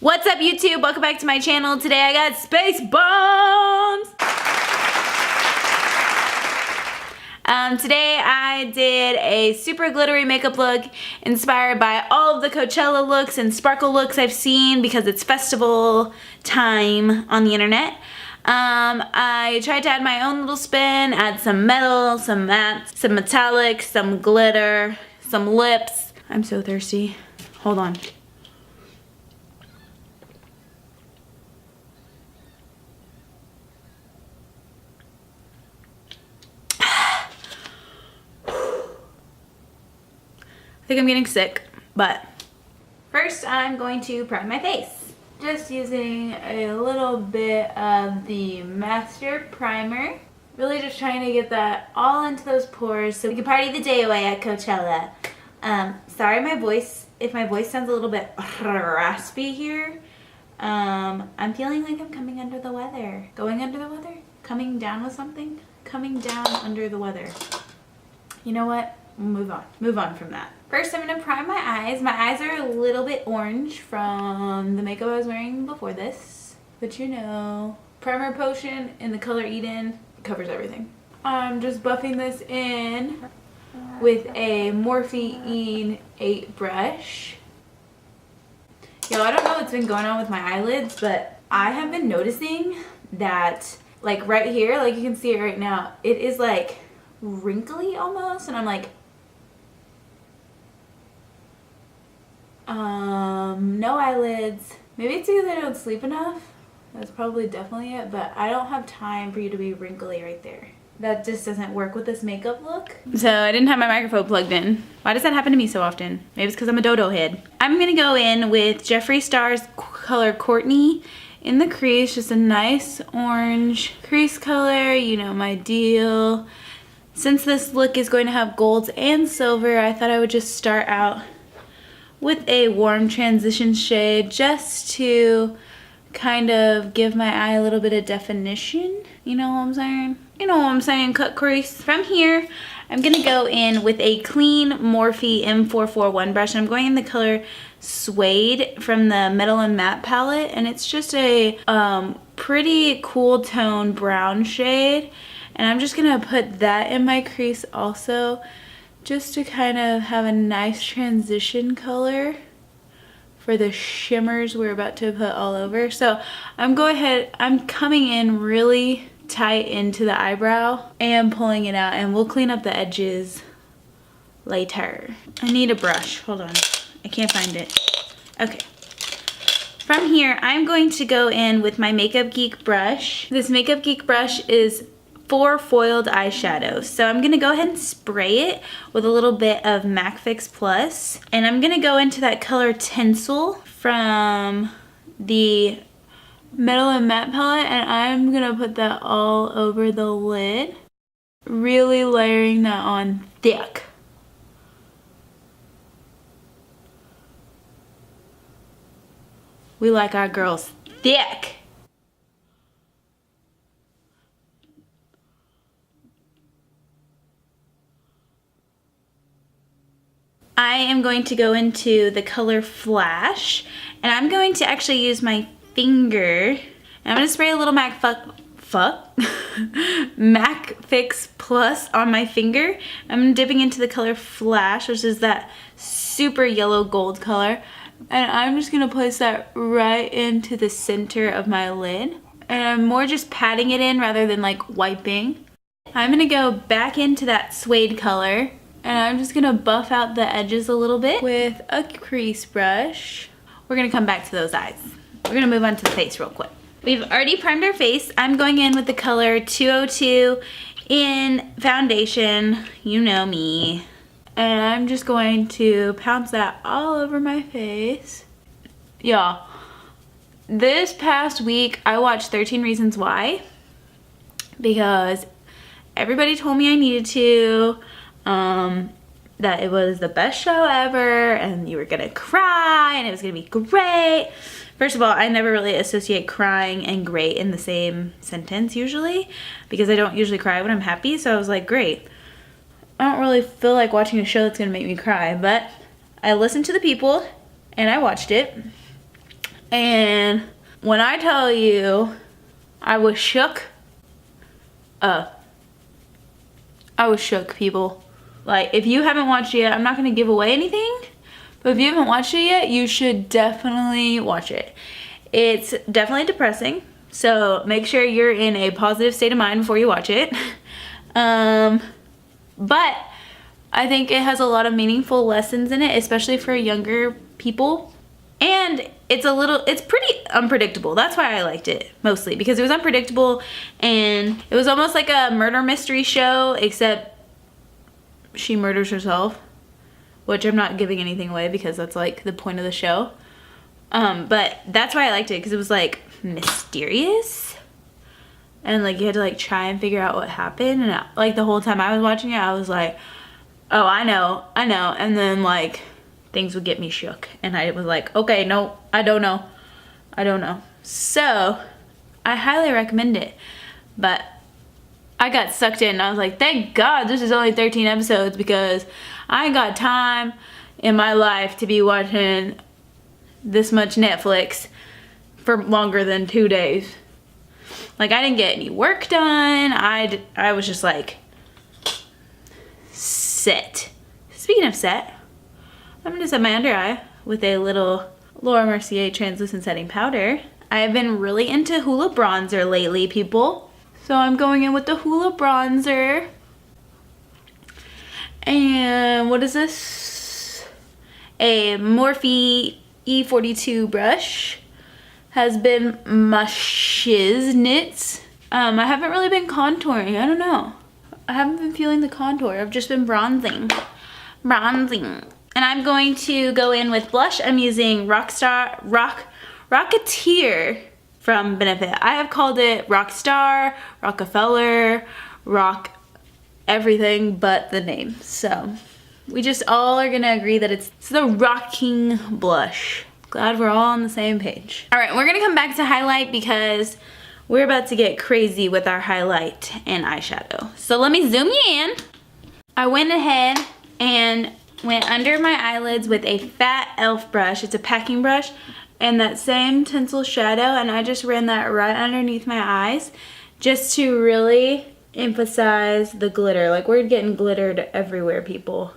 What's up, YouTube? Welcome back to my channel. Today I got Space Buns. Today I did a super glittery makeup look inspired by all of the Coachella looks and sparkle looks I've seen because it's festival time on the internet. I tried to add my own little spin, add some metal, some matte, some metallic, some glitter, some lips. I'm so thirsty. Hold on. I think I'm getting sick, but first I'm going to prime my face. Just using a little bit of the Master Primer. Really just trying to get that all into those pores so we can party the day away at Coachella. Sorry my voice, if my voice sounds a little bit raspy here. I'm feeling like I'm coming under the weather. Going under the weather? Coming down with something? Coming down under the weather. You know what? We'll move on. Move on from that. First, I'm going to prime my eyes. My eyes are a little bit orange from the makeup I was wearing before this. But you know, primer potion in the color Eden covers everything. I'm just buffing this in with a Morphe 8 brush. Yo, I don't know what's been going on with my eyelids, but I have been noticing that, like right here, like you can see it right now, it is like wrinkly almost, and I'm like, no eyelids. Maybe it's because I don't sleep enough. That's probably definitely it, but I don't have time for you to be wrinkly right there. That just doesn't work with this makeup look. So I didn't have my microphone plugged in. Why does that happen to me so often? Maybe it's because I'm a dodo head. I'm gonna go in with Jeffree Star's color Courtney in the crease, just a nice orange crease color, you know, my deal. Since this look is going to have golds and silver, I thought I would just start out with a warm transition shade just to kind of give my eye a little bit of definition. You know what I'm saying? You know what I'm saying, cut crease. From here, I'm gonna go in with a clean Morphe M441 brush. I'm going in the color Suede from the Metal and Matte palette, and it's just a pretty cool tone brown shade. And I'm just gonna put that in my crease also, just to kind of have a nice transition color for the shimmers we're about to put all over. So I'm coming in really tight into the eyebrow and pulling it out, and we'll clean up the edges later. I need a brush, hold on, I can't find it. Okay. From here, I'm going to go in with my Makeup Geek brush. This Makeup Geek brush is for foiled eyeshadows. So I'm gonna go ahead and spray it with a little bit of MAC Fix Plus. And I'm gonna go into that color Tinsel from the Metal and Matte palette, and I'm gonna put that all over the lid. Really layering that on thick. We like our girls thick. I am going to go into the color Flash, and I'm going to actually use my finger, and I'm going to spray a little MAC Fix Plus on my finger. I'm dipping into the color Flash, which is that super yellow gold color, and I'm just going to place that right into the center of my lid, and I'm more just patting it in rather than like wiping. I'm going to go back into that Suede color, and I'm just gonna buff out the edges a little bit with a crease brush. We're gonna come back to those eyes. We're gonna move on to the face real quick. We've already primed our face. I'm going in with the color 202 in foundation. You know me. And I'm just going to pounce that all over my face. Y'all, this past week I watched 13 Reasons Why because everybody told me I needed to. That it was the best show ever and you were gonna cry and it was gonna be great. First of all, I never really associate crying and great in the same sentence usually because I don't usually cry when I'm happy, so I was like, great. I don't really feel like watching a show that's gonna make me cry, but I listened to the people and I watched it. And when I tell you I was shook, I was shook, people. Like, if you haven't watched it yet, I'm not gonna give away anything, but if you haven't watched it yet, you should definitely watch it. It's definitely depressing, so make sure you're in a positive state of mind before you watch it. But I think it has a lot of meaningful lessons in it, especially for younger people. And it's pretty unpredictable. That's why I liked it, mostly, because it was unpredictable and it was almost like a murder mystery show, except she murders herself, which I'm not giving anything away because that's like the point of the show. But that's why I liked it, because it was like mysterious and like you had to like try and figure out what happened, and like the whole time I was watching it I was like, oh, I know, and then like things would get me shook and I was like, okay, no, I don't know. So I highly recommend it, but I got sucked in and I was like, thank God this is only 13 episodes, because I ain't got time in my life to be watching this much Netflix for longer than 2 days. Like, I didn't get any work done. I was just like set. Speaking of set, I'm gonna set my under eye with a little Laura Mercier translucent setting powder. I have been really into Hula bronzer lately, people. So I'm going in with the Hula bronzer. And what is this? A Morphe E42 brush. Has been my shiznits. I haven't really been contouring. I don't know. I haven't been feeling the contour. I've just been bronzing. And I'm going to go in with blush. I'm using Rocketeur from Benefit. I have called it Rockstar, Rockefeller, Rock everything but the name. So we just all are gonna agree that it's the rocking blush. Glad we're all on the same page. All right, we're gonna come back to highlight because we're about to get crazy with our highlight and eyeshadow. So let me zoom you in. I went ahead and went under my eyelids with a fat e.l.f. brush. It's a packing brush, and that same Tinsel shadow, and I just ran that right underneath my eyes just to really emphasize the glitter. Like, we're getting glittered everywhere, people.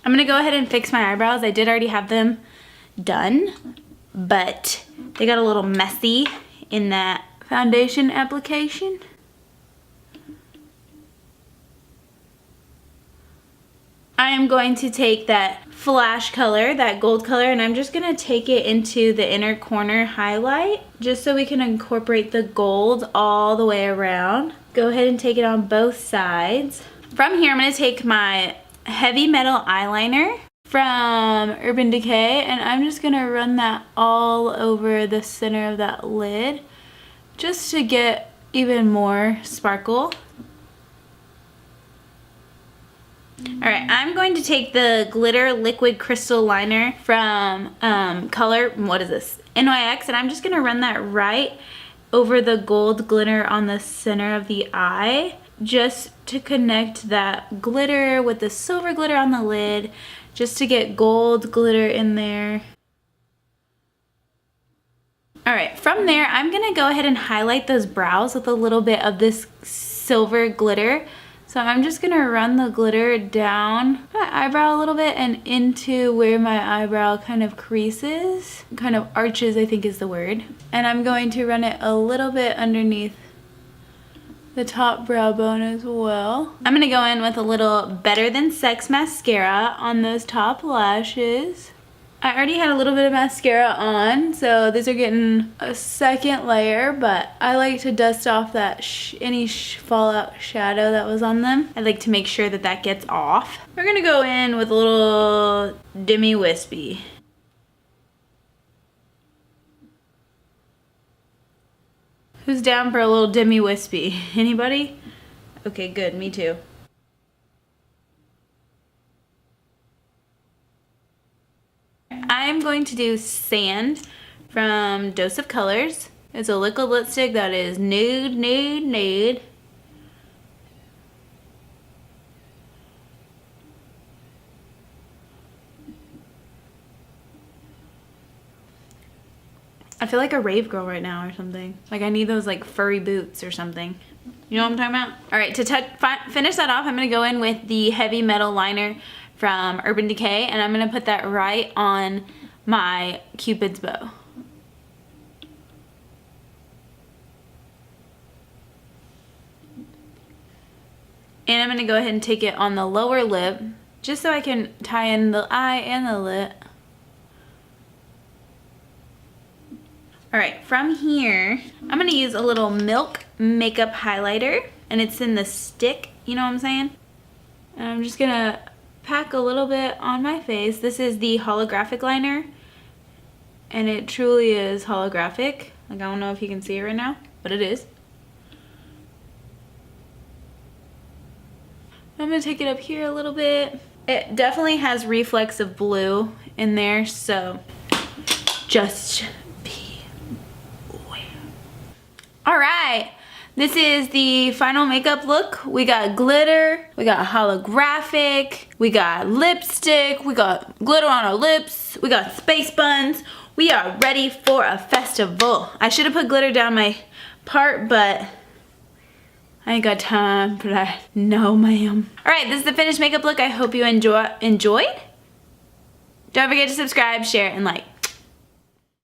I'm gonna go ahead and fix my eyebrows. I did already have them done, but they got a little messy in that foundation application. I am going to take that flash color, that gold color, and I'm just gonna take it into the inner corner highlight just so we can incorporate the gold all the way around. Go ahead and take it on both sides. From here, I'm gonna take my heavy metal eyeliner from Urban Decay, and I'm just gonna run that all over the center of that lid just to get even more sparkle. Alright, I'm going to take the glitter liquid crystal liner from color, what is this? NYX, and I'm just gonna run that right over the gold glitter on the center of the eye just to connect that glitter with the silver glitter on the lid, just to get gold glitter in there. Alright, from there I'm gonna go ahead and highlight those brows with a little bit of this silver glitter. So I'm just gonna run the glitter down my eyebrow a little bit and into where my eyebrow kind of creases, kind of arches, I think is the word. And I'm going to run it a little bit underneath the top brow bone as well. I'm gonna go in with a little Better Than Sex mascara on those top lashes. I already had a little bit of mascara on, so these are getting a second layer, but I like to dust off that any fallout shadow that was on them. I like to make sure that that gets off. We're gonna go in with a little Demi Wispy. Who's down for a little Demi Wispy? Anybody? Okay, good, me too. I'm going to do Sand from Dose of Colors. It's a liquid lipstick that is nude, nude, nude. I feel like a rave girl right now or something. Like I need those like furry boots or something. You know what I'm talking about? All right, to finish that off, I'm gonna go in with the Heavy Metal Liner from Urban Decay, and I'm gonna put that right on my Cupid's bow. And I'm gonna go ahead and take it on the lower lip, just so I can tie in the eye and the lip. All right, from here, I'm gonna use a little Milk makeup highlighter, and it's in the stick, you know what I'm saying? And I'm just gonna pack a little bit on my face. This is the Holographic liner, and it truly is holographic. Like, I don't know if you can see it right now, but it is. I'm gonna take it up here a little bit. It definitely has reflex of blue in there, so just be aware. All right, this is the final makeup look. We got glitter, we got holographic, we got lipstick, we got glitter on our lips, we got space buns. We are ready for a festival. I should have put glitter down my part, but I ain't got time for that. No, ma'am. All right, this is the finished makeup look. I hope you enjoyed. Don't forget to subscribe, share, and like.